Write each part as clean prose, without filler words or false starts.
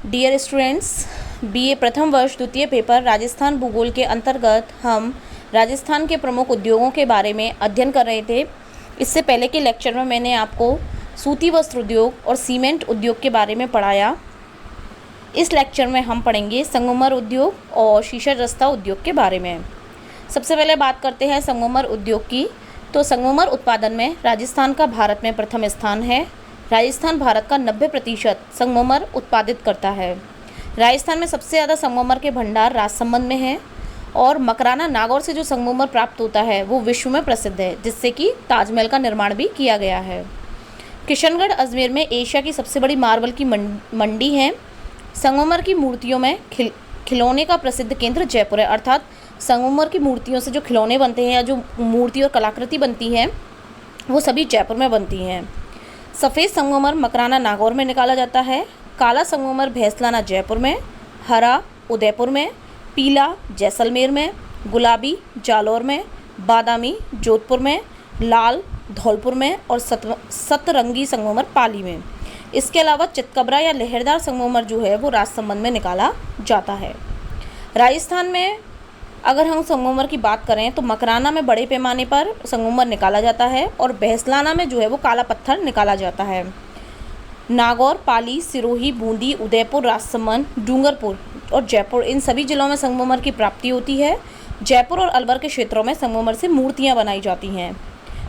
Dear students, BA प्रथम वर्ष द्वितीय पेपर राजस्थान भूगोल के अंतर्गत हम राजस्थान के प्रमुख उद्योगों के बारे में अध्ययन कर रहे थे। इससे पहले के लेक्चर में मैंने आपको सूती वस्त्र उद्योग और सीमेंट उद्योग के बारे में पढ़ाया। इस लेक्चर में हम पढ़ेंगे संगमरमर उद्योग और शीशा जस्ता उद्योग के बारे में। सबसे पहले बात करते हैं संगमरमर उद्योग की। तो संगमरमर उत्पादन में राजस्थान का भारत में प्रथम स्थान है। राजस्थान भारत का 90% संगमरमर उत्पादित करता है। राजस्थान में सबसे ज़्यादा संगमरमर के भंडार राजसमंद में हैं और मकराना नागौर से जो संगमरमर प्राप्त होता है वो विश्व में प्रसिद्ध है, जिससे कि ताजमहल का निर्माण भी किया गया है। किशनगढ़ अजमेर में एशिया की सबसे बड़ी मार्बल की मंडी है। संगमरमर की मूर्तियों में खिलौने का प्रसिद्ध केंद्र जयपुर है, अर्थात संगमरमर की मूर्तियों से जो खिलौने बनते हैं या जो मूर्ति और कलाकृति बनती हैं वो सभी जयपुर में बनती हैं। सफ़ेद संगमरमर मकराना नागौर में निकाला जाता है। काला संगमरमर भैंसलाना जयपुर में, हरा उदयपुर में, पीला जैसलमेर में, गुलाबी जालौर में, बादामी जोधपुर में, लाल धौलपुर में और सतरंगी संगमरमर पाली में। इसके अलावा चितकबरा या लहरदार संगमरमर जो है वो राजसमंद में निकाला जाता है। राजस्थान में अगर हम संगमरमर की बात करें तो मकराना में बड़े पैमाने पर संगमरमर निकाला जाता है और भैंसलाना में जो है वो काला पत्थर निकाला जाता है। नागौर, पाली, सिरोही, बूंदी, उदयपुर, राजसमंद, डूंगरपुर और जयपुर, इन सभी जिलों में संगमरमर की प्राप्ति होती है। जयपुर और अलवर के क्षेत्रों में संगमरमर से मूर्तियाँ बनाई जाती हैं।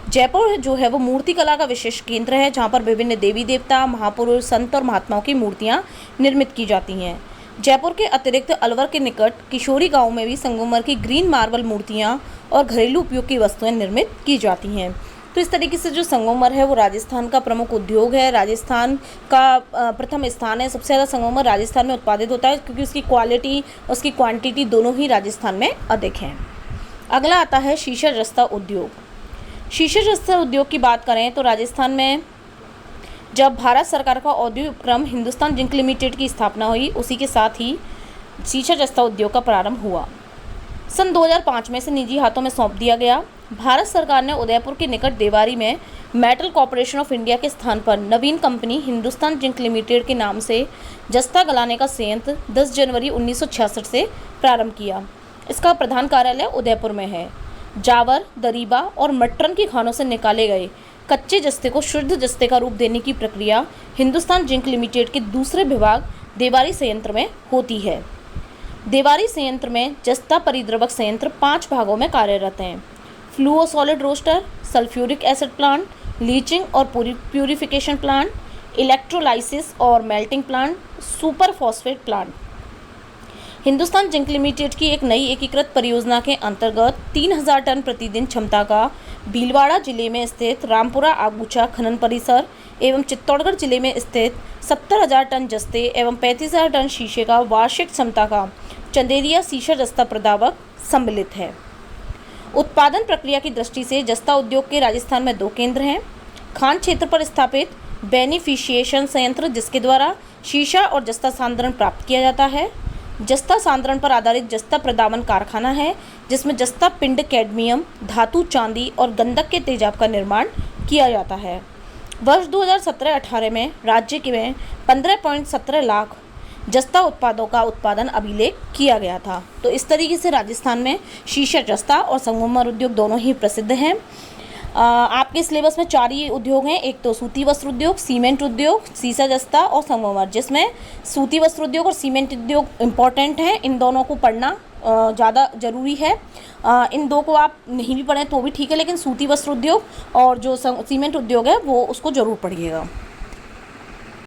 जयपुर जो है वो मूर्ति कला का विशेष केंद्र है, जहाँ पर विभिन्न देवी देवता, महापुरुष, संत और महात्माओं की मूर्तियाँ निर्मित की जाती हैं। जयपुर के अतिरिक्त अलवर के निकट किशोरी गांव में भी संगमरमर की ग्रीन मार्बल मूर्तियां और घरेलू उपयोग की वस्तुएं निर्मित की जाती हैं। तो इस तरीके से जो संगमरमर है वो राजस्थान का प्रमुख उद्योग है। राजस्थान का प्रथम स्थान है। सबसे ज़्यादा संगमरमर राजस्थान में उत्पादित होता है, क्योंकि उसकी क्वालिटी उसकी क्वांटिटी दोनों ही राजस्थान में अधिक हैं। अगला आता है शीशा जस्ता उद्योग। शीशा जस्ता उद्योग की बात करें तो राजस्थान में जब भारत सरकार का औद्योगिक उपक्रम हिंदुस्तान जिंक लिमिटेड की स्थापना हुई, उसी के साथ ही शीशा जस्ता उद्योग का प्रारंभ हुआ। सन 2005 में से निजी हाथों में सौंप दिया गया। भारत सरकार ने उदयपुर के निकट देवारी में मेटल कॉर्पोरेशन ऑफ इंडिया के स्थान पर नवीन कंपनी हिंदुस्तान जिंक लिमिटेड के नाम से जस्ता गलाने का संयंत्र 10 जनवरी 1966 से प्रारंभ किया। इसका प्रधान कार्यालय उदयपुर में है। जावर, दरीबा और मटरन की खानों से निकाले गए कच्चे जस्ते को शुद्ध जस्ते का रूप देने की प्रक्रिया हिंदुस्तान जिंक लिमिटेड के दूसरे विभाग देवारी संयंत्र में होती है। देवारी संयंत्र में जस्ता परिद्रवक संयंत्र 5 भागों में कार्यरत हैं: fluo solid roaster, sulphuric acid plant, leaching और प्यूरिफिकेशन प्लांट, इलेक्ट्रोलाइसिस और melting plant, super phosphate plant. Hindustan zinc limited की एक नई एकीकृत परियोजना के अंतर्गत 3000 टन प्रतिदिन क्षमता का भीलवाड़ा जिले में स्थित रामपुरा आगूचा खनन परिसर एवं चित्तौड़गढ़ जिले में स्थित 70,000 टन जस्ते एवं 35,000 टन शीशे का वार्षिक क्षमता का चंदेरिया शीशा जस्ता प्रदावक सम्मिलित है। उत्पादन प्रक्रिया की दृष्टि से जस्ता उद्योग के राजस्थान में 2 केंद्र हैं: खान क्षेत्र पर स्थापित बेनिफिशिएशन संयंत्र, जिसके द्वारा शीशा और जस्ता सांद्रण प्राप्त किया जाता है। जस्ता सांद्रण पर आधारित जस्ता प्रदावन कारखाना है, जिसमें जस्ता पिंड, कैडमियम, धातु, चांदी और गंधक के तेजाब का निर्माण किया जाता है। वर्ष 2017-18 में राज्य के में 15.17 लाख जस्ता उत्पादों का उत्पादन अभिलेख किया गया था। तो इस तरीके से राजस्थान में शीशा जस्ता और संगमरमर उद्योग दोनों ही प्रसिद्ध हैं। आपके सिलेबस में 4 ही उद्योग हैं। एक तो सूती वस्त्र उद्योग, सीमेंट उद्योग, शीशा जस्ता और संगमरमर, जिसमें सूती वस्त्र उद्योग और सीमेंट उद्योग इम्पॉर्टेंट हैं। इन दोनों को पढ़ना ज़्यादा ज़रूरी है। इन 2 को आप नहीं भी पढ़ें तो भी ठीक है, लेकिन सूती वस्त्र उद्योग और जो सीमेंट उद्योग है वो उसको ज़रूर पढ़िएगा।